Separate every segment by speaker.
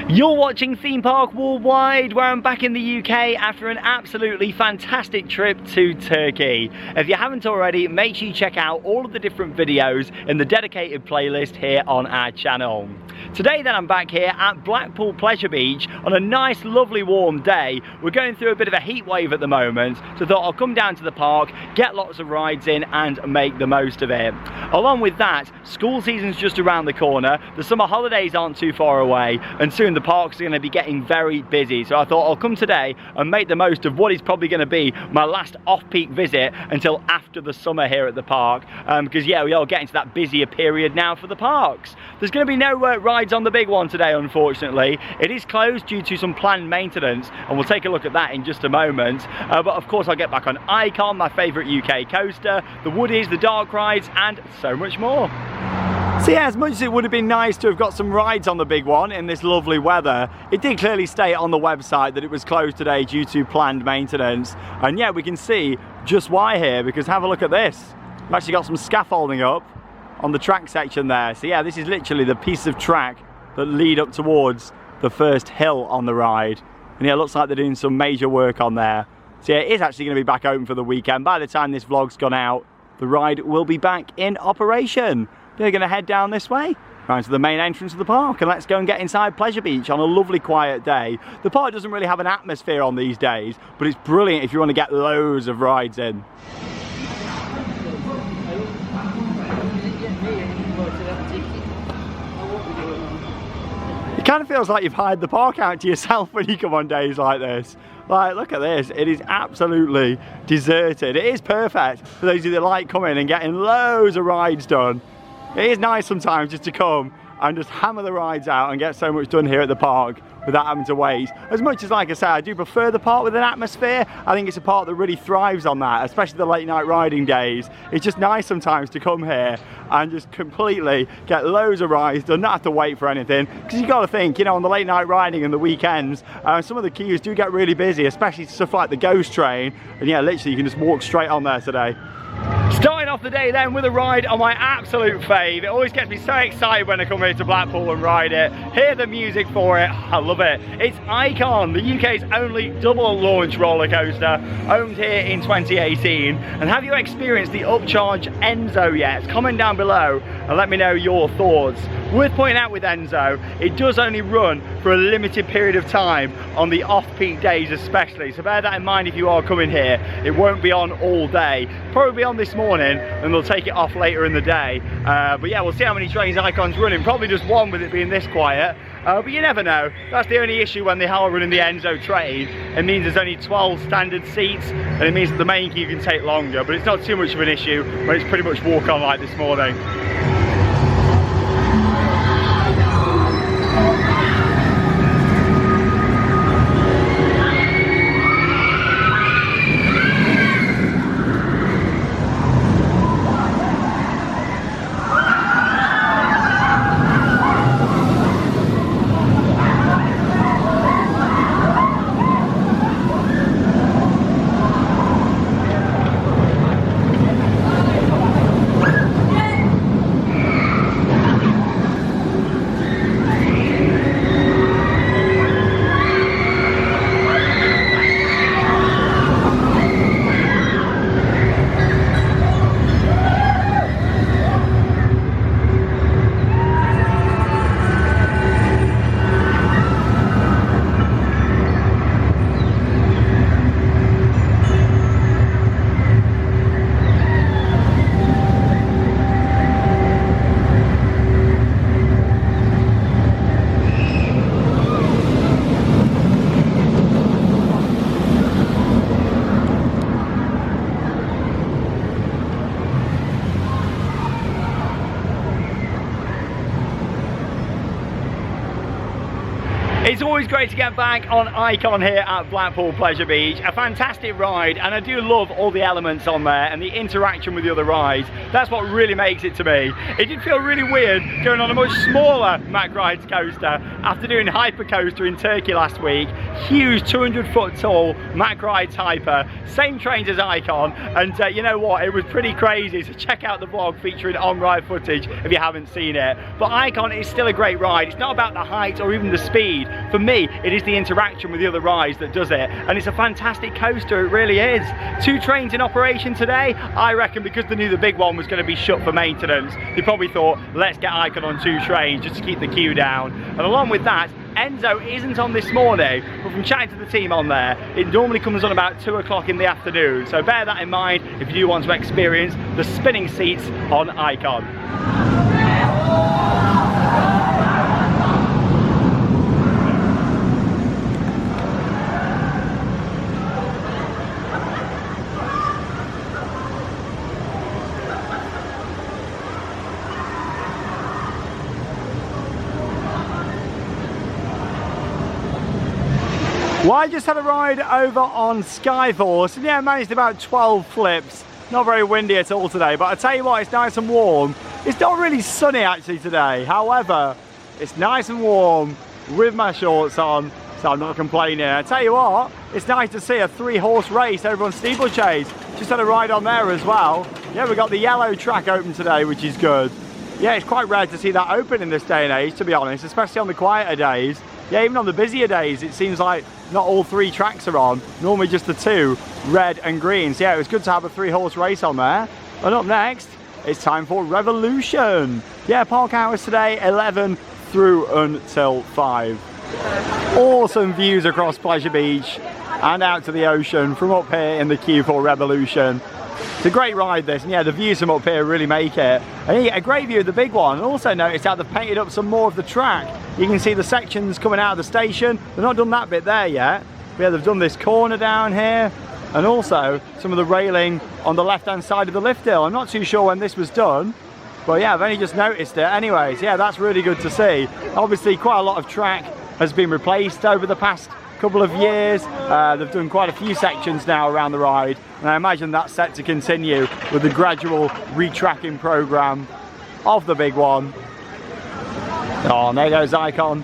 Speaker 1: You're watching Theme Park Worldwide, where I'm back in the UK after an absolutely fantastic trip to Turkey. If you haven't already, make sure you check out all of the different videos in the dedicated playlist here on our channel. Today then I'm back here at Blackpool Pleasure Beach on a nice lovely warm day. We're going through a bit of a heat wave at the moment, so I thought I'll come down to the park, get lots of rides in and make the most of it. Along with that, school season's just around the corner, the summer holidays aren't too far away, and soon the parks are going to be getting very busy. So I thought I'll come today and make the most of what is probably going to be my last off-peak visit until after the summer here at the park, because yeah, we are getting to that busier period now for the parks. There's going to be no rides on the big one today, unfortunately. It is closed due to some planned maintenance, and we'll take a look at that in just a moment. But of course I'll get back on Icon, my favourite UK coaster, the Woodies, the dark rides and so much more. So yeah, as much as it would have been nice to have got some rides on the big one in this lovely weather, it did clearly state on the website that it was closed today due to planned maintenance. And yeah, we can see just why here, because have a look at this. We've actually got some scaffolding up on the track section there. So yeah, this is literally the piece of track that lead up towards the first hill on the ride. And yeah, it looks like they're doing some major work on there. So yeah, it is actually going to be back open for the weekend. By the time this vlog's gone out, the ride will be back in operation. They're going to head down this way, round to the main entrance of the park, and let's go and get inside Pleasure Beach on a lovely quiet day. The park doesn't really have an atmosphere on these days, but it's brilliant if you want to get loads of rides in. It kind of feels like you've hired the park out to yourself when you come on days like this. Like, look at this, it is absolutely deserted. It is perfect for those of you that like coming and getting loads of rides done. It is nice sometimes just to come and just hammer the rides out and get so much done here at the park without having to wait. As much as, like I say, I do prefer the park with an atmosphere, I think it's a park that really thrives on that, especially the late night riding days. It's just nice sometimes to come here and just completely get loads of rides done, not have to wait for anything, because you've got to think, you know, on the late night riding and the weekends, some of the queues do get really busy, especially stuff like the ghost train, and yeah, literally you can just walk straight on there today. Starting off the day then with a ride on my absolute fave. It always gets me so excited when I come here to Blackpool and ride it. Hear the music for it, I love it. It's Icon, the UK's only double launch roller coaster, owned here in 2018. And have you experienced the Upcharge Enzo yet? Comment down below and let me know your thoughts. Worth pointing out with Enzo, it does only run for a limited period of time on the off-peak days especially, so bear that in mind if you are coming here. It won't be on all day, probably on this morning, and they'll take it off later in the day. But yeah, we'll see how many trains Icon's running, probably just one with it being this quiet. But you never know. That's the only issue when they are running the Enzo train. It means there's only 12 standard seats, and it means that the main queue can take longer, but it's not too much of an issue when it's pretty much walk on like this morning. It's always great to get back on Icon here at Blackpool Pleasure Beach. A fantastic ride, and I do love all the elements on there and the interaction with the other rides. That's what really makes it to me. It did feel really weird going on a much smaller Mack Rides coaster after doing Hypercoaster in Turkey last week. Huge 200-foot tall Mack Rides Hyper, same trains as Icon, and you know what, it was pretty crazy, so check out the vlog featuring on-ride footage if you haven't seen it. But Icon is still a great ride. It's not about the height or even the speed, For me, it is the interaction with the other rides that does it, and it's a fantastic coaster, it really is. 2 trains in operation today. I reckon because they knew the big one was going to be shut for maintenance, they probably thought, let's get Icon on 2 trains just to keep the queue down. And along with that, Enzo isn't on this morning, but from chatting to the team on there, it normally comes on about 2 o'clock in the afternoon. So bear that in mind if you do want to experience the spinning seats on Icon. Well, I just had a ride over on Skyforce, and yeah, I managed about 12 flips. Not very windy at all today, but I tell you what, it's nice and warm. It's not really sunny actually today, however, it's nice and warm with my shorts on, so I'm not complaining. I tell you what, it's nice to see a 3-horse race over on Steeplechase. Just had a ride on there as well. Yeah, we got the yellow track open today, which is good. Yeah, it's quite rare to see that open in this day and age, to be honest, especially on the quieter days. Yeah, even on the busier days, it seems like not all 3 tracks are on, normally just the 2, red and green. So yeah, it was good to have a 3-horse race on there. And up next, it's time for Revolution. Yeah, park hours today, 11 through until 5. Awesome views across Pleasure Beach and out to the ocean from up here in the queue for Revolution. It's a great ride this, and yeah, the views from up here really make it. And you get a great view of the big one, and also notice how they've painted up some more of the track. You can see the sections coming out of the station. They've not done that bit there yet. But yeah, they've done this corner down here, and also some of the railing on the left-hand side of the lift hill. I'm not too sure when this was done, but yeah, I've only just noticed it. Anyways, yeah, that's really good to see. Obviously, quite a lot of track has been replaced over the past couple of years. They've done quite a few sections now around the ride, and I imagine that's set to continue with the gradual retracking program of the big one. Oh, and there goes Icon.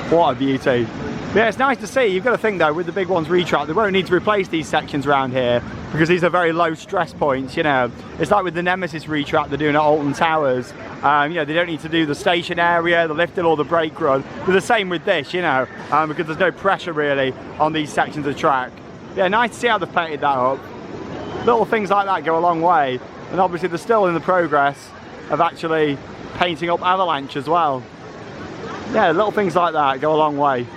Speaker 1: What a beauty. But yeah, it's nice to see. You've got to think though, with the big ones retracked, they won't need to replace these sections around here because these are very low stress points, you know. It's like with the Nemesis retrack they're doing at Alton Towers. You know, they don't need to do the station area, the lift hill or the brake run. They're the same with this, you know, because there's no pressure really on these sections of track. Yeah, nice to see how they've painted that up. Little things like that go a long way. And obviously they're still in the progress of actually painting up Avalanche as well. Yeah, little things like that go a long way.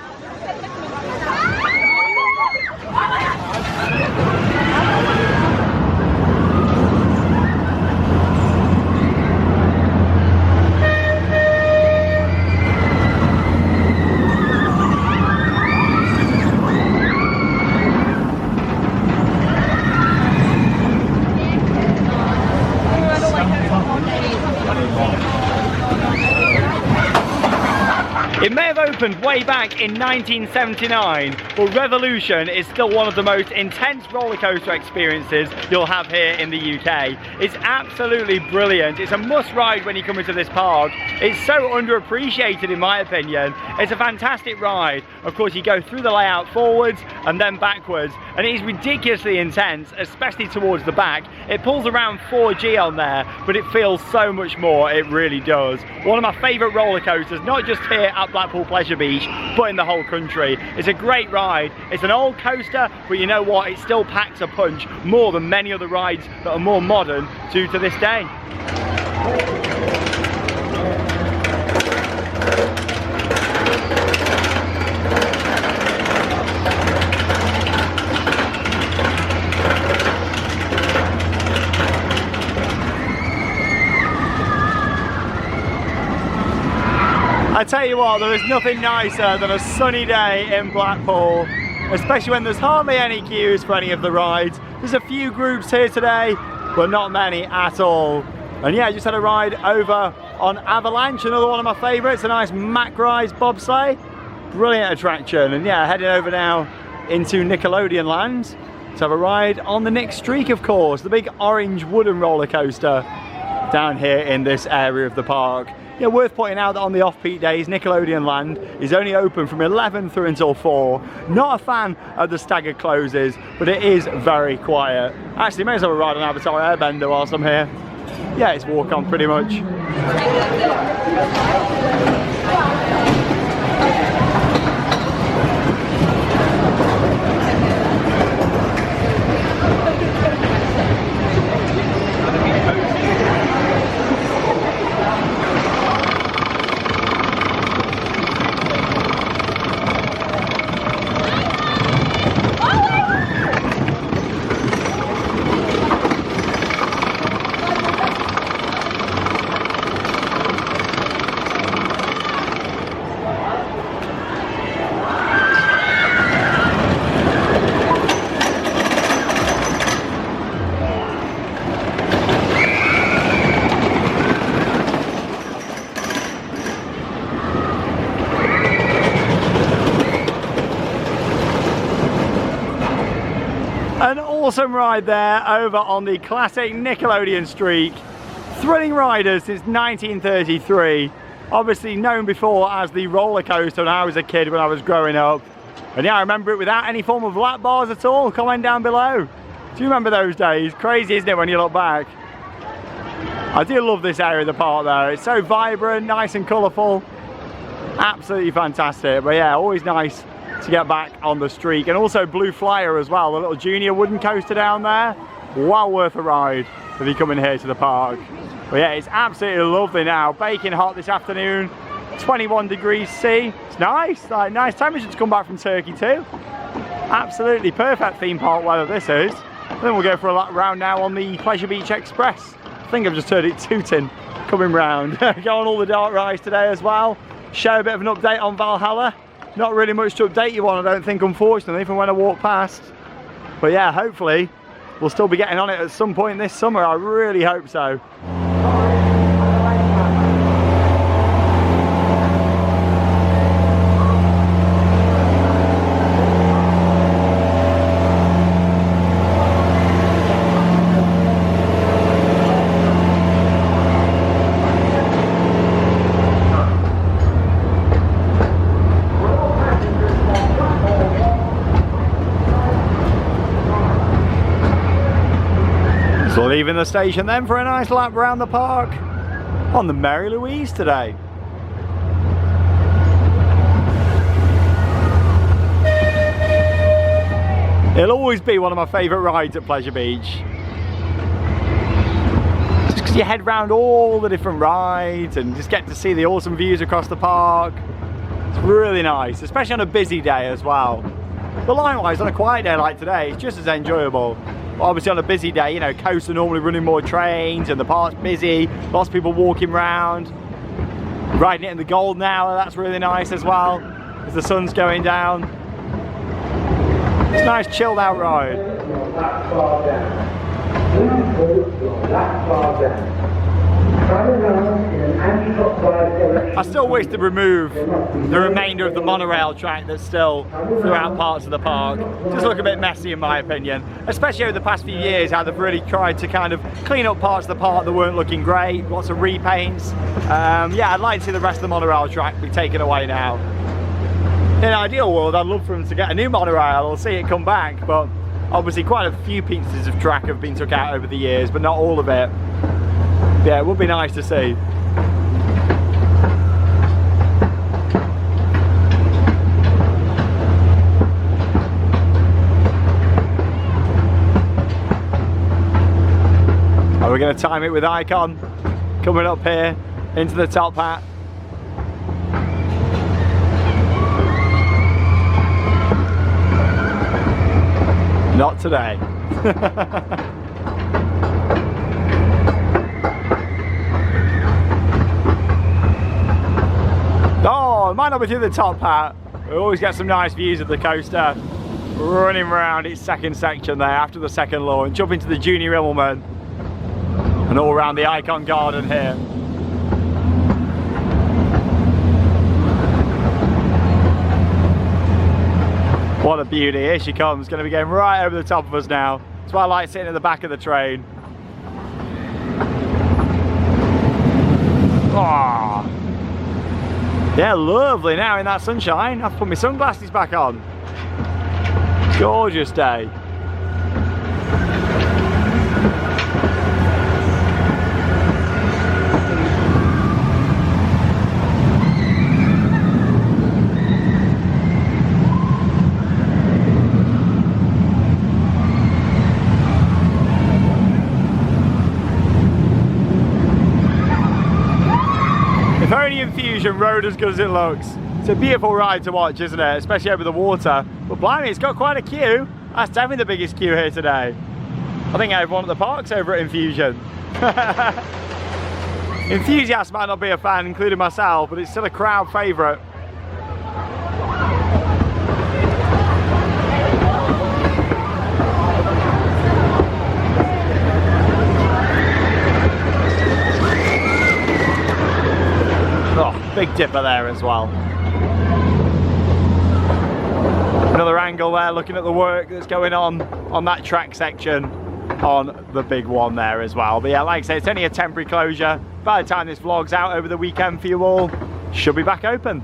Speaker 1: It may have opened way back in 1979, but Revolution is still one of the most intense roller coaster experiences you'll have here in the UK. It's absolutely brilliant. It's a must ride when you come into this park. It's so underappreciated in my opinion. It's a fantastic ride. Of course, you go through the layout forwards and then backwards, and it is ridiculously intense, especially towards the back. It pulls around 4G on there, but it feels so much more, it really does. One of my favourite roller coasters, not just here at Blackpool Pleasure Beach, but in the whole country. It's a great ride. It's an old coaster, but you know what? It still packs a punch more than many other rides that are more modern to this day. I tell you what, there is nothing nicer than a sunny day in Blackpool, especially when there's hardly any queues for any of the rides. There's a few groups here today, but not many at all. And yeah, I just had a ride over on Avalanche, another one of my favourites, a nice Mack Rise bobsleigh. Brilliant attraction. And yeah, heading over now into Nickelodeon Land to have a ride on the Nick Streak, of course, the big orange wooden roller coaster down here in this area of the park. Yeah, worth pointing out that on the off-peak days, Nickelodeon Land is only open from 11 through until 4. Not a fan of the staggered closes, but it is very quiet. Actually, may as well ride an Avatar Airbender whilst I'm here. Yeah, it's walk on pretty much. awesome ride there over on the classic Nickelodeon streak. Thrilling riders since 1933. Obviously known before as the roller coaster when I was a kid, when I was growing up. And yeah, I remember it without any form of lap bars at all. Comment down below. Do you remember those days? Crazy, isn't it, when you look back? I do love this area of the park though. It's so vibrant, nice and colourful. Absolutely fantastic. But yeah, always nice to get back on the streak. And also Blue Flyer as well, the little junior wooden coaster down there. Well worth a ride if you come in here to the park. But yeah, it's absolutely lovely now. Baking hot this afternoon. 21 degrees C. It's nice, like nice temperature to come back from Turkey too. Absolutely perfect theme park weather this is. Then we'll go for a lap round now on the Pleasure Beach Express. I think I've just heard it tooting coming round. Go on all the dark rides today as well. Show a bit of an update on Valhalla. Not really much to update you on, I don't think, unfortunately, from when I walk past. But yeah, hopefully we'll still be getting on it at some point this summer. I really hope so. So leaving the station then for a nice lap around the park on the Mary Louise today. It'll always be one of my favourite rides at Pleasure Beach. Just because you head round all the different rides and just get to see the awesome views across the park. It's really nice, especially on a busy day as well. But likewise, on a quiet day like today, it's just as enjoyable. Obviously on a busy day, you know, coasts are normally running more trains and the park's busy, lots of people walking around, riding it in the golden hour, that's really nice as well, as the sun's going down. It's a nice chilled out ride. I still wish to remove the remainder of the monorail track that's still throughout parts of the park. Just look a bit messy in my opinion, especially over the past few years how they've really tried to kind of clean up parts of the park that weren't looking great, lots of repaints. Yeah, I'd like to see the rest of the monorail track be taken away now. In an ideal world, I'd love for them to get a new monorail or see it come back, but obviously quite a few pieces of track have been took out over the years, but not all of it. Yeah, it would be nice to see. We're going to time it with Icon coming up here into the top hat. Not today. Oh, it might not be through the top hat. We always get some nice views of the coaster running around its second section there after the second launch, up into the Junior Immelman and all around the Icon Garden here. What a beauty, here she comes, going to be going right over the top of us now. That's why I like sitting at the back of the train. Oh. Yeah, lovely now in that sunshine. I've put my sunglasses back on. Gorgeous day. If only Infusion rode as good as it looks. It's a beautiful ride to watch, isn't it? Especially over the water. But blimey, it's got quite a queue. That's definitely the biggest queue here today. I think everyone at the park's over at Infusion. Enthusiasts might not be a fan, including myself, but it's still a crowd favourite. Big dipper there as well. Another angle angle there, looking at the work that's going on that track section on the big one there as well. But yeah, like I say, it's only a temporary closure. By the time this vlog's out over the weekend for you all, should be back open.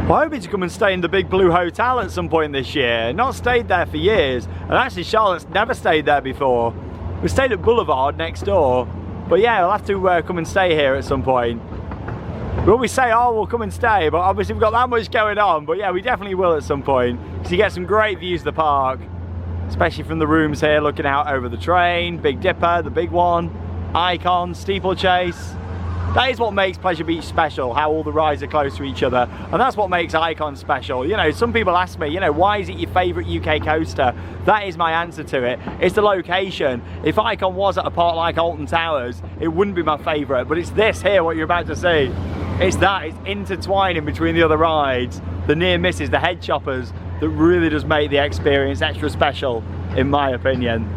Speaker 1: Well, I hope to come and stay in the Big Blue Hotel at some point this year. Not stayed there for years, and actually Charlotte's never stayed there before. We stayed at Boulevard next door, but yeah, we'll have to come and stay here at some point. We always say, oh, we'll come and stay, but obviously we've got that much going on. But yeah, we definitely will at some point, because you get some great views of the park, especially from the rooms here, looking out over the train, Big Dipper, the big one, Icon, Steeplechase. That is what makes Pleasure Beach special, how all the rides are close to each other, and that's what makes Icon special. You know, some people ask me, you know, why is it your favourite UK coaster? That is my answer to it. It's the location. If Icon was at a park like Alton Towers, it wouldn't be my favourite, but it's this here, what you're about to see. It's that, it's intertwining between the other rides, the near misses, the head choppers, that really does make the experience extra special, in my opinion.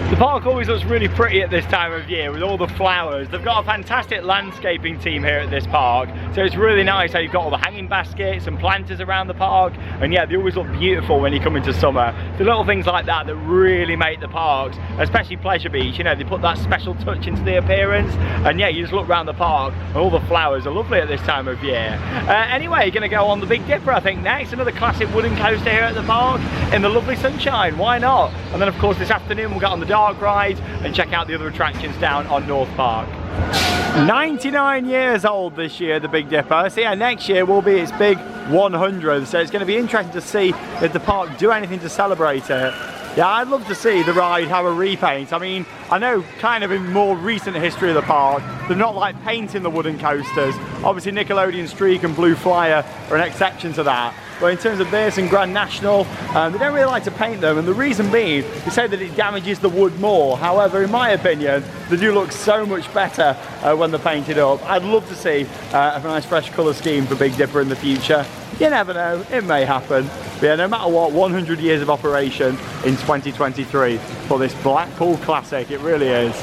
Speaker 1: The park always looks really pretty at this time of year with all the flowers. They've got a fantastic landscaping team here at this park, so it's really nice how you've got all the hanging baskets and planters around the park, and yeah, they always look beautiful when you come into summer. The little things like that that really make the parks, especially Pleasure Beach, you know, they put that special touch into the appearance, and yeah, you just look around the park and all the flowers are lovely at this time of year. Anyway, you're going to go on the Big Dipper, I think, next. Another classic wooden coaster here at the park in the lovely sunshine, why not? And then of course this afternoon we'll get on the dark ride and check out the other attractions down on North Park. 99 years old this year, the Big Dipper. So yeah, next year will be its big 100th, so it's going to be interesting to see if the park do anything to celebrate it. Yeah, I'd love to see the ride have a repaint. I mean, I know kind of in more recent history of the park, they're not like painting the wooden coasters. Obviously Nickelodeon Streak and Blue Flyer are an exception to that. But in terms of this and Grand National, they don't really like to paint them, and the reason being, they say that it damages the wood more. However, in my opinion, they do look so much better when they're painted up. I'd love to see a nice fresh colour scheme for Big Dipper in the future. You never know, it may happen. But yeah, no matter what, 100 years of operation in 2023 for this Blackpool classic, it really is.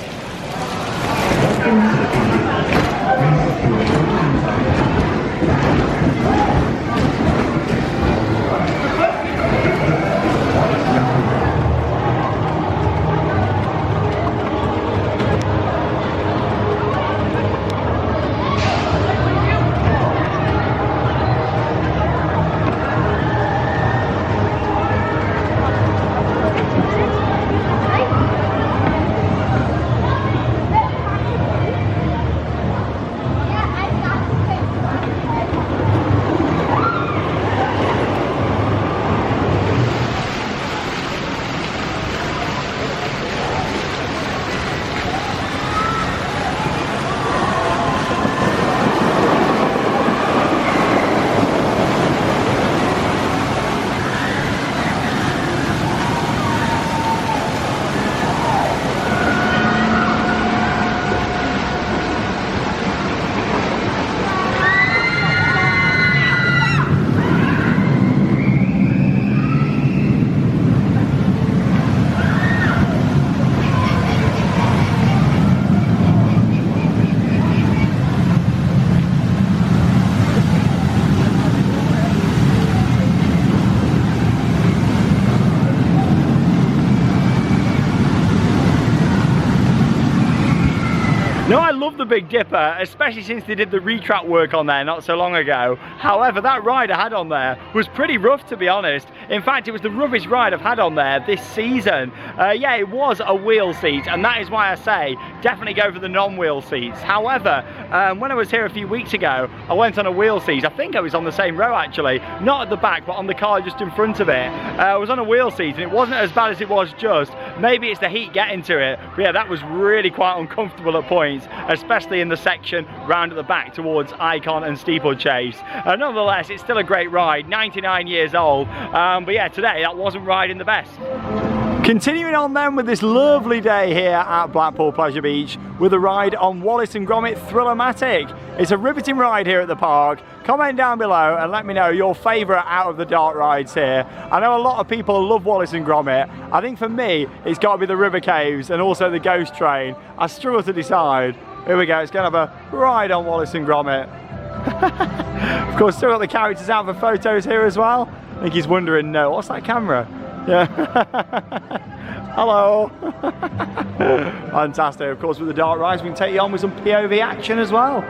Speaker 1: No, I love the Big Dipper, especially since they did the retrack work on there not so long ago. However, that ride I had on there was pretty rough, to be honest. In fact, it was the roughest ride I've had on there this season. Yeah, it was a wheel seat, and that is why I say definitely go for the non-wheel seats. However, when I was here a few weeks ago, I went on a wheel seat. I think I was on the same row actually, not at the back, but on the car just in front of it. I was on a wheel seat, and it wasn't as bad as it was just. Maybe it's the heat getting to it, but yeah, that was really quite uncomfortable at points, especially especially in the section round at the back towards Icon and Steeplechase. Nonetheless, it's still a great ride, 99 years old, but yeah, today that wasn't riding the best. Continuing on then with this lovely day here at Blackpool Pleasure Beach with a ride on Wallace and Gromit Thrill-O-Matic. It's a riveting ride here at the park. Comment down below and let me know your favourite out of the dark rides here. I know a lot of people love Wallace and Gromit. I think for me it's got to be the River Caves and also the Ghost Train. I struggle to decide. Here we go, it's going to have a ride on Wallace and Gromit. Of course, still got the characters out for photos here as well. I think he's wondering, no, what's that camera? Yeah. Hello. Fantastic. Of course, with the dark rides, we can take you on with some POV action as well.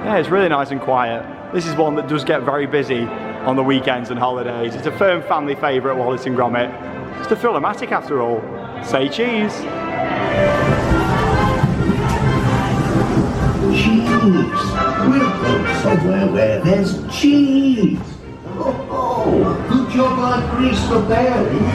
Speaker 1: Yeah, it's really nice and quiet. This is one that does get very busy on the weekends and holidays. It's a firm family favourite, Wallace and Gromit. It's the Thrill-O-Matic after all. Say cheese.
Speaker 2: Cheese. We're going somewhere where there's cheese. Oh, good job I greased the bearings.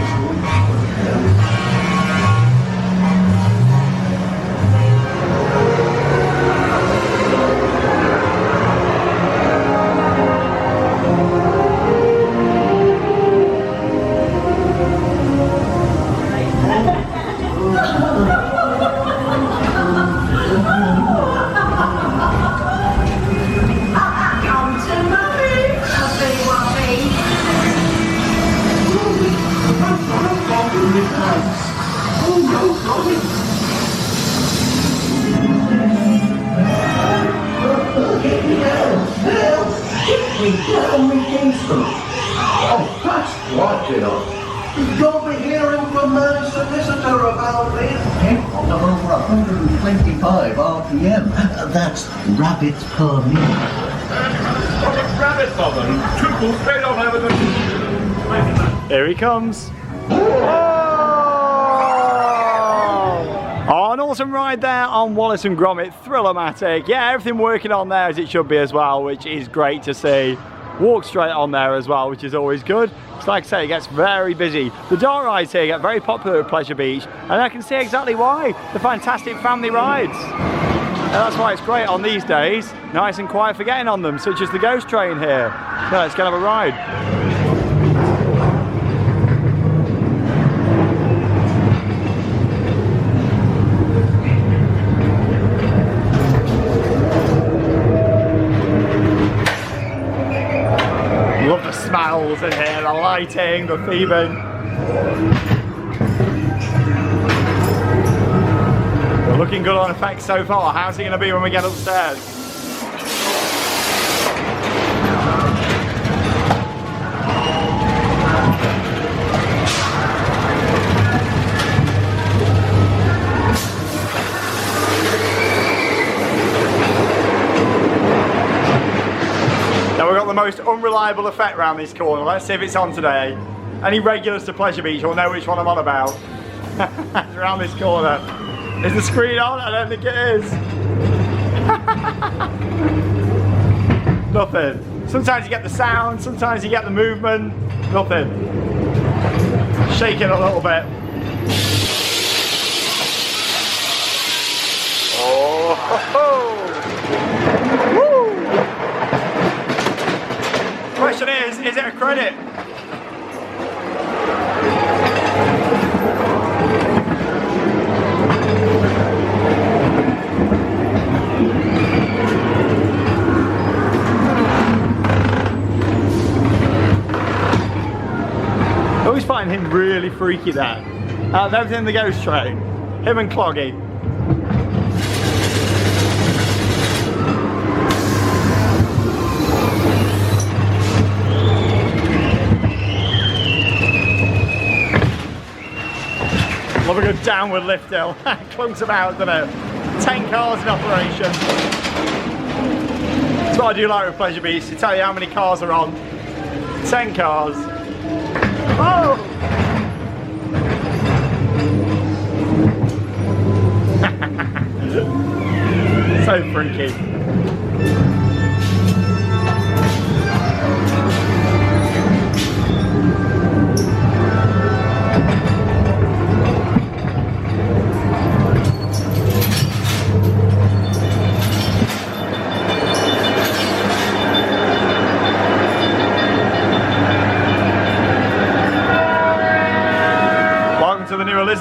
Speaker 2: Oh, that's what, you know. You'll be hearing from my solicitor about this. On over 125 RPM. That's rabbits per minute.
Speaker 3: Rabbit bother. Triple straight on over the...
Speaker 1: Here he comes. Oh! Oh, an awesome ride there on Wallace and Gromit Thrill-O-Matic. Yeah, everything working on there as it should be as well, which is great to see. Walk straight on there as well, which is always good. It's like I say, it gets very busy. The dark rides here get very popular at Pleasure Beach, and I can see exactly why. The fantastic family rides. And that's why it's great on these days. Nice and quiet for getting on them, such as the Ghost Train here. So let's go have a ride. Love the smells in here, the lighting, the theming. We're looking good on effects so far. How's it going to be when we get upstairs? Now we've got the most unreliable effect around this corner. Let's see if it's on today. Any regulars to Pleasure Beach will know which one I'm on about. It's around this corner. Is the screen on? I don't think it is. Nothing. Sometimes you get the sound, sometimes you get the movement. Nothing. Shake it a little bit. Oh, ho, ho. Woo! Question is it a credit? I always find him really freaky there. Out of everything in the Ghost Train, him and Cloggy. Love a good downward lift hill. Clunks about, doesn't it? 10 cars in operation. That's what I do like with Pleasure Beach, to tell you how many cars are on. 10 cars. Oh! So freaky.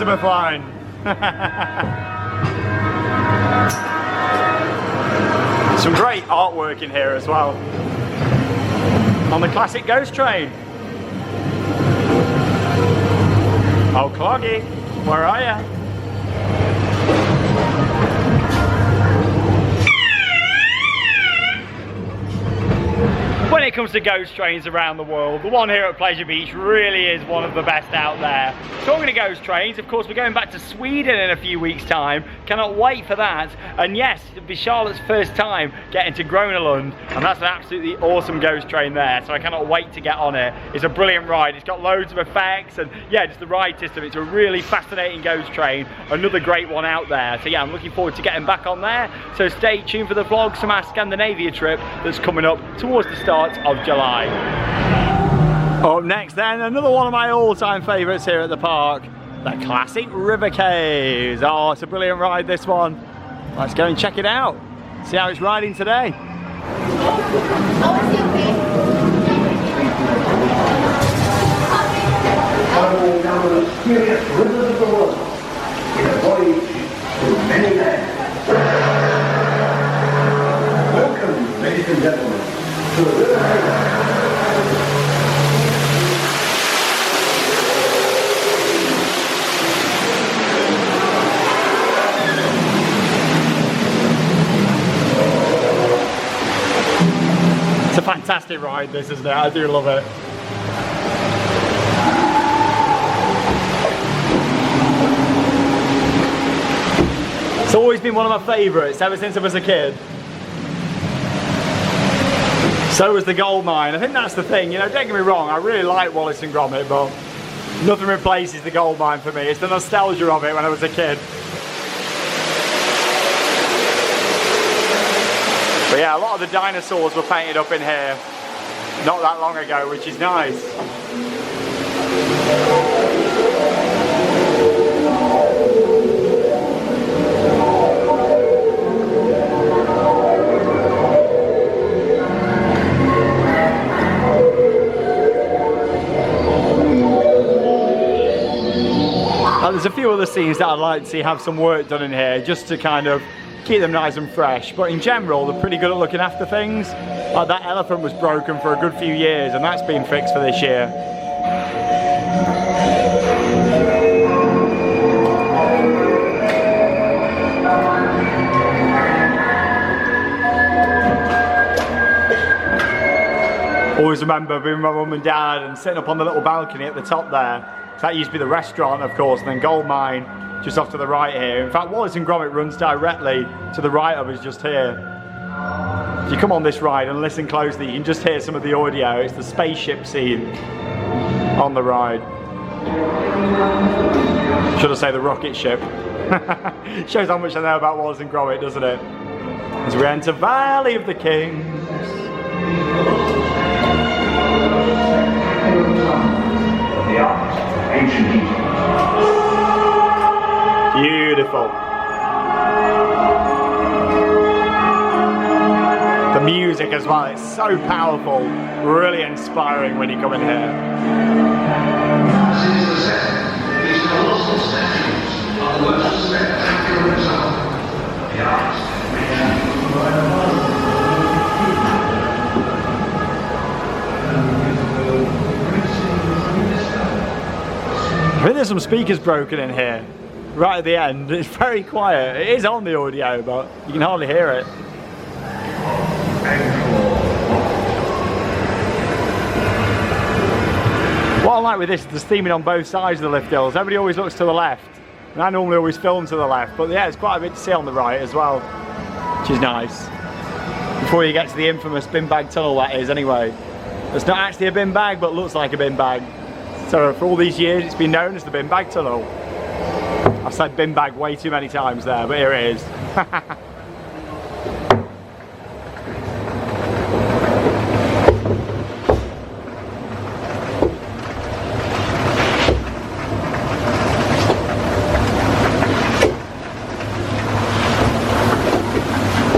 Speaker 1: Elizabeth line. Some great artwork in here as well. On the classic ghost train. Oh, Cloggy, where are you? When it comes to ghost trains around the world, the one here at Pleasure Beach really is one of the best out there. Talking to ghost trains, of course, we're going back to Sweden in a few weeks' time. Cannot wait for that. And yes, it'll be Charlotte's first time getting to Gronelund, and that's an absolutely awesome ghost train there, so I cannot wait to get on it. It's a brilliant ride. It's got loads of effects, and yeah, just the ride system. It's a really fascinating ghost train. Another great one out there. So yeah, I'm looking forward to getting back on there. So stay tuned for the vlog, our Scandinavia trip that's coming up towards the start of July. Up next then, another one of my all-time favourites here at the park, the classic river caves. Oh, it's a brilliant ride, this one. Let's go and check it out, see how it's riding today.
Speaker 2: Traveling down the mysterious rivers of the world in a voyage through many lands. Welcome, ladies and gentlemen, to the river Valhalla.
Speaker 1: It's a fantastic ride, this, isn't it? I do love it. It's always been one of my favourites ever since I was a kid. So was the gold mine. I think that's the thing, you know, don't get me wrong, I really like Wallace and Gromit, but nothing replaces the gold mine for me. It's the nostalgia of it when I was a kid. But yeah, a lot of the dinosaurs were painted up in here not that long ago, which is nice. There's a few other scenes that I'd like to see have some work done in here, just to kind of keep them nice and fresh, but in general they're pretty good at looking after things. Like that elephant was broken for a good few years and that's been fixed for this year. Always remember being with my mum and dad and sitting up on the little balcony at the top there. So that used to be the restaurant, of course, and then Gold Mine just off to the right here. In fact, Wallace and Gromit runs directly to the right of us just here. If you come on this ride and listen closely, you can just hear some of the audio. It's the spaceship scene on the ride. Should I say the rocket ship? Shows how much I know about Wallace and Gromit, doesn't it? As we enter Valley of the Kings.
Speaker 2: Ancient Egypt.
Speaker 1: Beautiful. The music as well, it's so powerful, really inspiring when you come in here.
Speaker 2: This is the set. These colossal statues are the most spectacular example of the artist.
Speaker 1: I think there's some speakers broken in here, right at the end. It's very quiet. It is on the audio, but you can hardly hear it. What I like with this is there's theming on both sides of the lift hills. Everybody always looks to the left, and I normally always film to the left, but yeah, it's quite a bit to see on the right as well, which is nice. Before you get to the infamous bin bag tunnel, that is, anyway. It's not actually a bin bag, but looks like a bin bag. So for all these years, it's been known as the bin bag tunnel. I've said bin bag way too many times there, but here it is.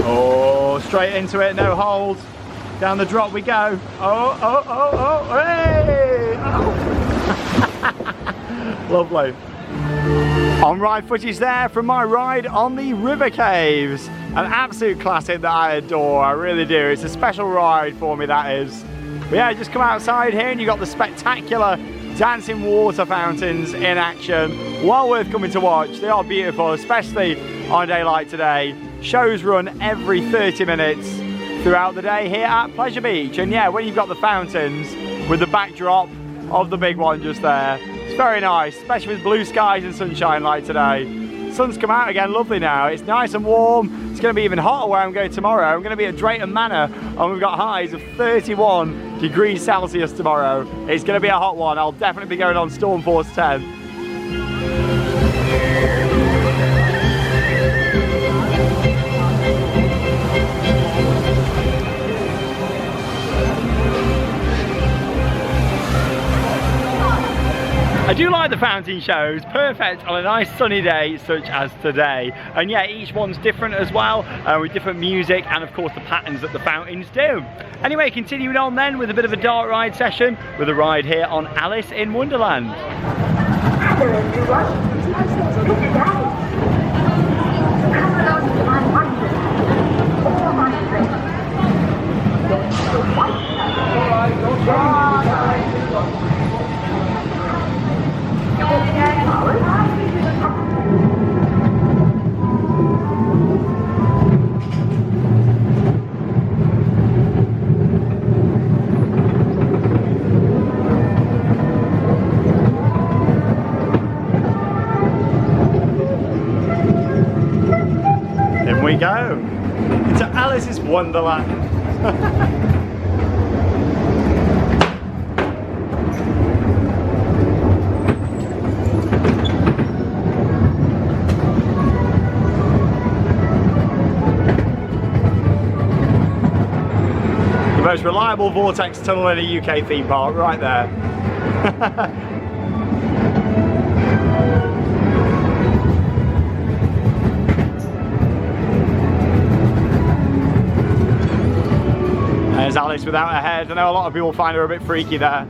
Speaker 1: Oh, straight into it, no hold. Down the drop we go. Oh, oh, oh, oh, hey! Oh. Lovely. On ride footage there from my ride on the River Caves. An absolute classic that I adore, I really do. It's a special ride for me, that is. But yeah, just come outside here and you've got the spectacular dancing water fountains in action. Well worth coming to watch. They are beautiful, especially on a day like today. Shows run every 30 minutes throughout the day here at Pleasure Beach. And yeah, when you've got the fountains with the backdrop of the big one just there, it's very nice, especially with blue skies and sunshine like today. Sun's come out again, lovely now. It's nice and warm. It's going to be even hotter where I'm going tomorrow. I'm going to be at Drayton Manor and we've got highs of 31 degrees Celsius tomorrow. It's going to be a hot one. I'll definitely be going on Storm Force 10. I do like the fountain shows, perfect on a nice sunny day such as today. And yeah, each one's different as well, with different music and of course the patterns that the fountains do. Anyway, continuing on then with a bit of a dark ride session with a ride here on Alice in Wonderland.
Speaker 4: Hello everyone, look at that. Come along to my wonderland, all my friends. There's the white
Speaker 1: In we go into Alice's Wonderland. The most reliable vortex tunnel in a UK theme park, right there. There's Alice without her head. I know a lot of people find her a bit freaky there.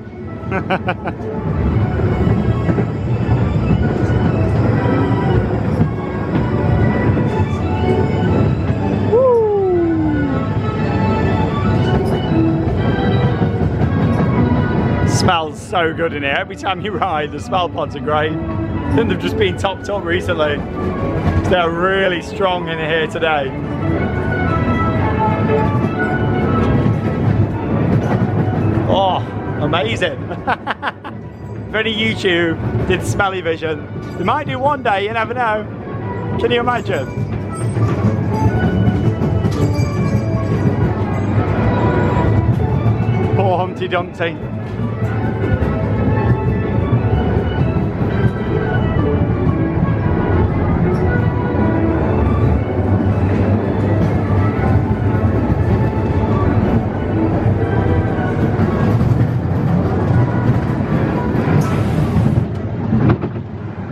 Speaker 1: Smells so good in here. Every time you ride, the smell pods are great. I think they've just been topped up recently. They're really strong in here today. Oh, amazing. If only YouTube did smelly vision. They might do one day, you never know. Can you imagine? Poor Humpty Dumpty.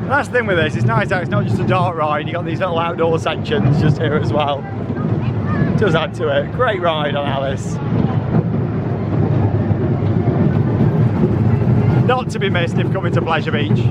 Speaker 1: That's the thing with this, it's nice how it's not just a dark ride, you got these little outdoor sections just here as well. It does add to it. Great ride on Alice. Not to be missed if coming to Pleasure Beach.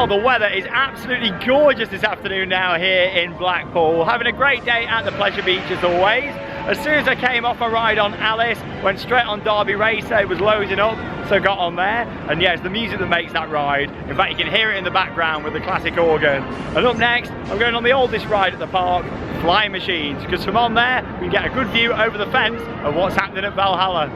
Speaker 1: The weather is absolutely gorgeous this afternoon now here in Blackpool. Having a great day at the Pleasure Beach as always. As soon as I came off my ride on Alice, went straight on Derby Racer. It was loading up, so got on there. And yeah, it's the music that makes that ride. In fact, you can hear it in the background with the classic organ. And up next, I'm going on the oldest ride at the park, Flying Machines, because from on there, we can get a good view over the fence of what's happening at Valhalla.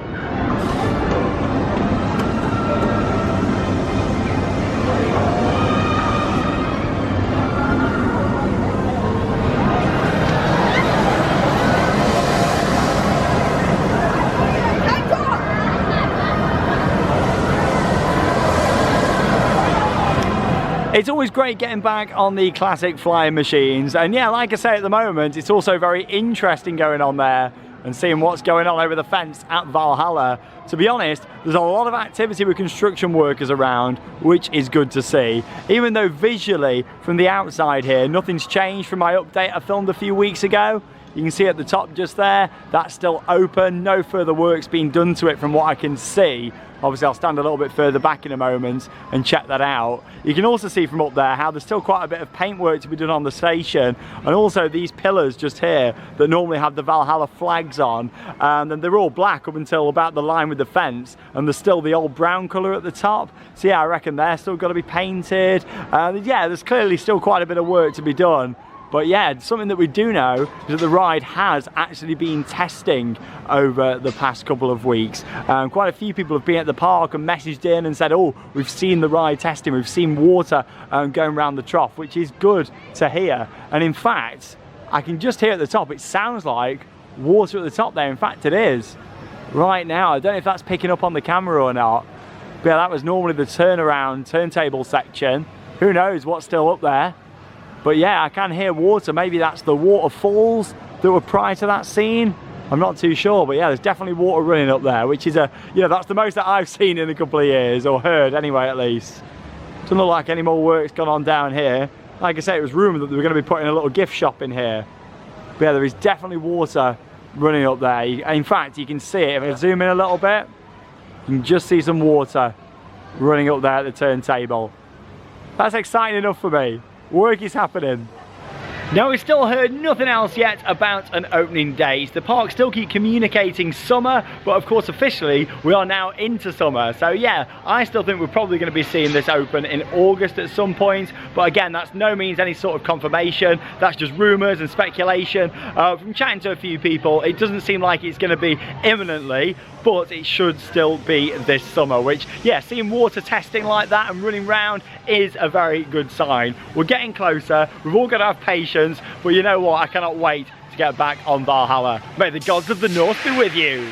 Speaker 1: It's always great getting back on the classic flying machines, and yeah, like I say, at the moment it's also very interesting going on there and seeing what's going on over the fence at Valhalla. To be honest, there's a lot of activity with construction workers around, which is good to see. Even though visually, from the outside here, nothing's changed from my update I filmed a few weeks ago. You can see at the top just there, that's still open. No further work's been done to it from what I can see. Obviously, I'll stand a little bit further back in a moment and check that out. You can also see from up there how there's still quite a bit of paintwork to be done on the station, and also these pillars just here that normally have the Valhalla flags on, and they're all black up until about the line with the fence, and there's still the old brown colour at the top. So yeah, I reckon they're still got to be painted. Yeah, there's clearly still quite a bit of work to be done. But yeah, something that we do know is that the ride has actually been testing over the past couple of weeks. Quite a few people have been at the park and messaged in and said, oh, we've seen the ride testing, we've seen water going around the trough, which is good to hear. And in fact, I can just hear at the top, it sounds like water at the top there. In fact, it is right now. I don't know if that's picking up on the camera or not. But yeah, that was normally the turntable section. Who knows what's still up there? But yeah, I can hear water. Maybe that's the waterfalls that were prior to that scene. I'm not too sure, but yeah, there's definitely water running up there, which is that's the most that I've seen in a couple of years, or heard anyway, at least. Doesn't look like any more work's gone on down here. Like I say, it was rumoured that they were going to be putting a little gift shop in here. But yeah, there is definitely water running up there. In fact, you can see it. If I zoom in a little bit, you can just see some water running up there at the turntable. That's exciting enough for me. Work is happening. Now, we've still heard nothing else yet about an opening date. The park still keep communicating summer, but of course officially we are now into summer. So yeah, I still think we're probably going to be seeing this open in August at some point. But again, that's no means any sort of confirmation. That's just rumours and speculation. From chatting to a few people, it doesn't seem like it's going to be imminently, but it should still be this summer, which, yeah, seeing water testing like that and running round is a very good sign. We're getting closer. We've all got to have patience. But you know what? I cannot wait to get back on Valhalla. May the gods of the north be with you.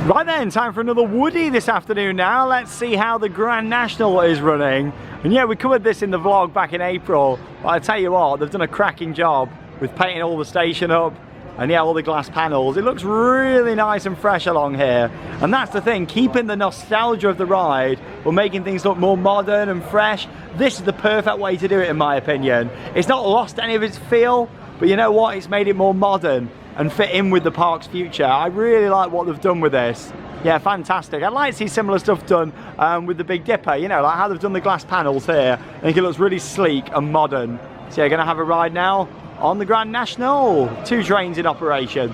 Speaker 1: Right then, time for another Woody this afternoon now. Let's see how the Grand National is running. And yeah, we covered this in the vlog back in April, but I tell you what, they've done a cracking job with painting all the station up, and yeah, all the glass panels. It looks really nice and fresh along here. And that's the thing, keeping the nostalgia of the ride, but making things look more modern and fresh. This is the perfect way to do it, in my opinion. It's not lost any of its feel, but you know what, it's made it more modern and fit in with the park's future. I really like what they've done with this. Yeah, fantastic. I'd like to see similar stuff done with the Big Dipper, you know, like how they've done the glass panels here. I think it looks really sleek and modern. So yeah, gonna have a ride now on the Grand National. 2 trains in operation.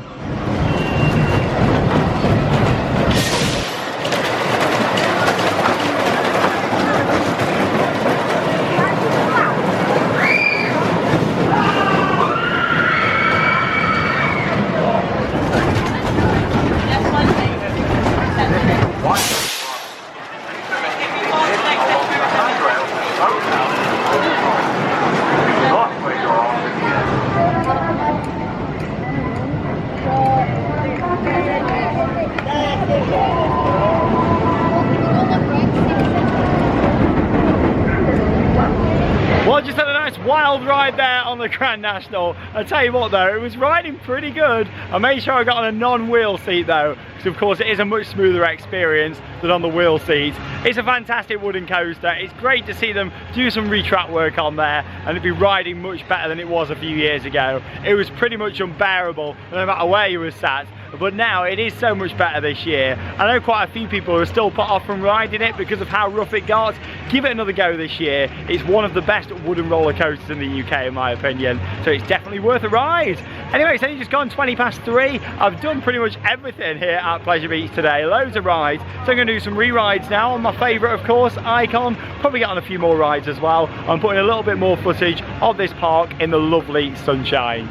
Speaker 1: Well, just had a nice wild ride there on the Grand National. I tell you what though, it was riding pretty good. I made sure I got on a non-wheel seat though, because of course it is a much smoother experience than on the wheel seat. It's a fantastic wooden coaster. It's great to see them do some retrack work on there and it'd be riding much better than it was a few years ago. It was pretty much unbearable no matter where you were sat. But now it is so much better this year. I know quite a few people who are still put off from riding it because of how rough it got. Give it another go this year. It's one of the best wooden roller coasters in the UK in my opinion, so it's definitely worth a ride. Anyway, it's only just gone 3:20. I've done pretty much everything here at Pleasure Beach today, loads of rides. So I'm going to do some re-rides now on my favourite, of course, Icon. Probably get on a few more rides as well. I'm putting a little bit more footage of this park in the lovely sunshine.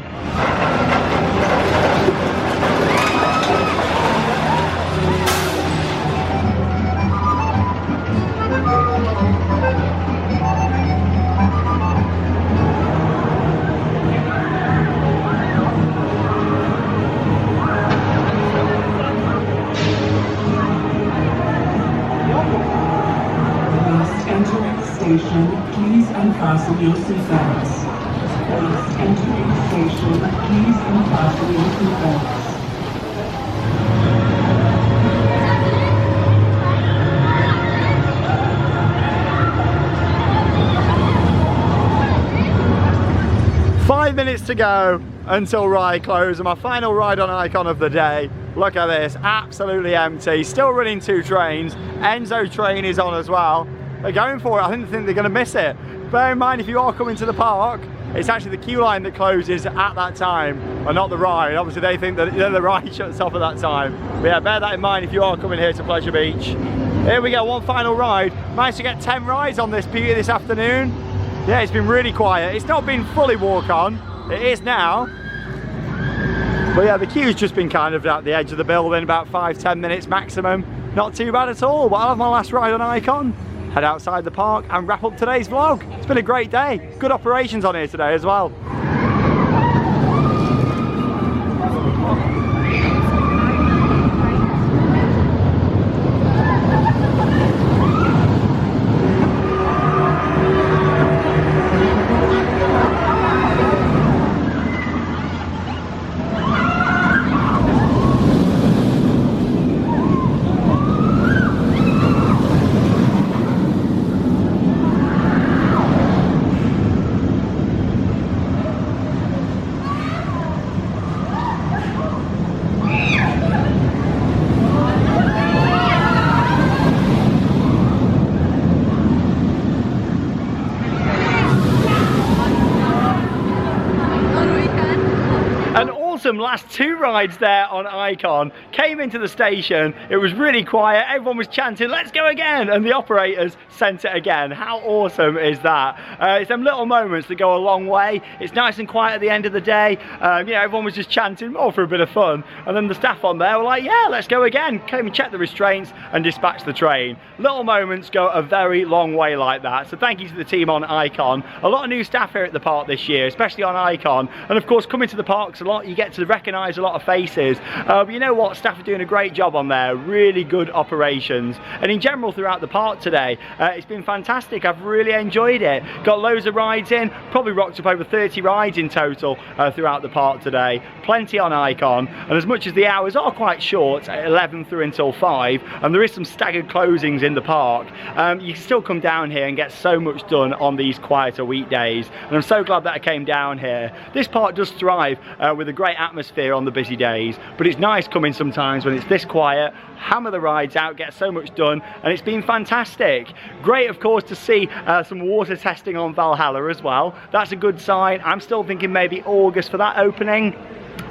Speaker 5: station, please unfasten your seatbelts. Once entering the station, please unfasten your seatbelts.
Speaker 1: Minutes to go until ride close, and my final ride on Icon of the day. Look at this, absolutely empty. Still running 2 trains. Enzo train is on as well. They're going for it. I think they're going to miss it. Bear in mind, if you are coming to the park, it's actually the queue line that closes at that time, and not the ride. Obviously they think that the ride shuts off at that time. But yeah, bear that in mind if you are coming here to Pleasure Beach. Here we go, one final ride. Managed to get 10 rides on this beauty this afternoon. Yeah, it's been really quiet. It's not been fully walk on. It is now. But yeah, the queue's just been kind of at the edge of the building, about 5-10 minutes maximum. Not too bad at all, but I'll have my last ride on Icon, head outside the park and wrap up today's vlog. It's been a great day. Good operations on here today as well. Last 2 rides there on Icon. Came into the station, it was really quiet, everyone was chanting let's go again, and the operators sent it again. How awesome is that? It's them little moments that go a long way. It's nice and quiet at the end of the day. Yeah, everyone was just chanting for a bit of fun, and then the staff on there were like, yeah, let's go again. Came and checked the restraints and dispatched the train. Little moments go a very long way like that, so thank you to the team on Icon. A lot of new staff here at the park this year, especially on Icon, and of course coming to the parks a lot, you get to recognise a lot of faces, but you know what, staff are doing a great job on there. Really good operations, and in general throughout the park today, it's been fantastic. I've really enjoyed it. Got loads of rides in, probably rocked up over 30 rides in total throughout the park today. Plenty on Icon, and as much as the hours are quite short, 11 through until 5, and there is some staggered closings in the park, you can still come down here and get so much done on these quieter weekdays, and I'm so glad that I came down here. This park does thrive with a great atmosphere on the busy days, but it's nice coming sometimes when it's this quiet, hammer the rides out, get so much done, and it's been fantastic. Great of course to see some water testing on Valhalla as well. That's a good sign. I'm still thinking maybe August for that opening.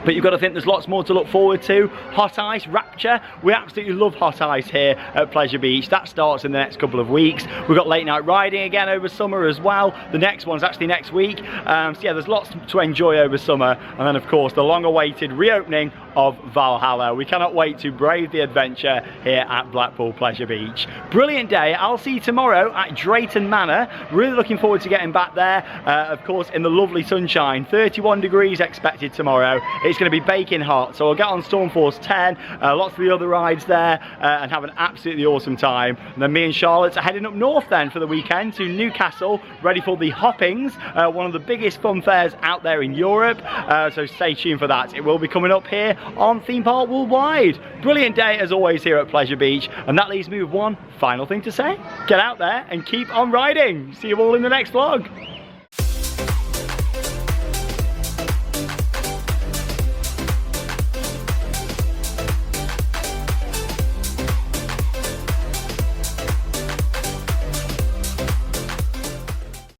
Speaker 1: But you've got to think there's lots more to look forward to. Hot ice, Rapture. We absolutely love hot ice here at Pleasure Beach. That starts in the next couple of weeks. We've got late night riding again over summer as well. The next one's actually next week. So yeah, there's lots to enjoy over summer. And then of course the long awaited reopening of Valhalla. We cannot wait to brave the adventure here at Blackpool Pleasure Beach. Brilliant day. I'll see you tomorrow at Drayton Manor. Really looking forward to getting back there. Of course in the lovely sunshine. 31 degrees expected tomorrow. It's going to be baking hot, so I'll get on Stormforce 10, lots of the other rides there, and have an absolutely awesome time. And then me and Charlotte are heading up north then for the weekend to Newcastle, ready for the Hoppings, one of the biggest fun fairs out there in Europe, so stay tuned for that. It will be coming up here on Theme Park Worldwide. Brilliant day as always here at Pleasure Beach, and that leaves me with one final thing to say. Get out there and keep on riding. See you all in the next vlog.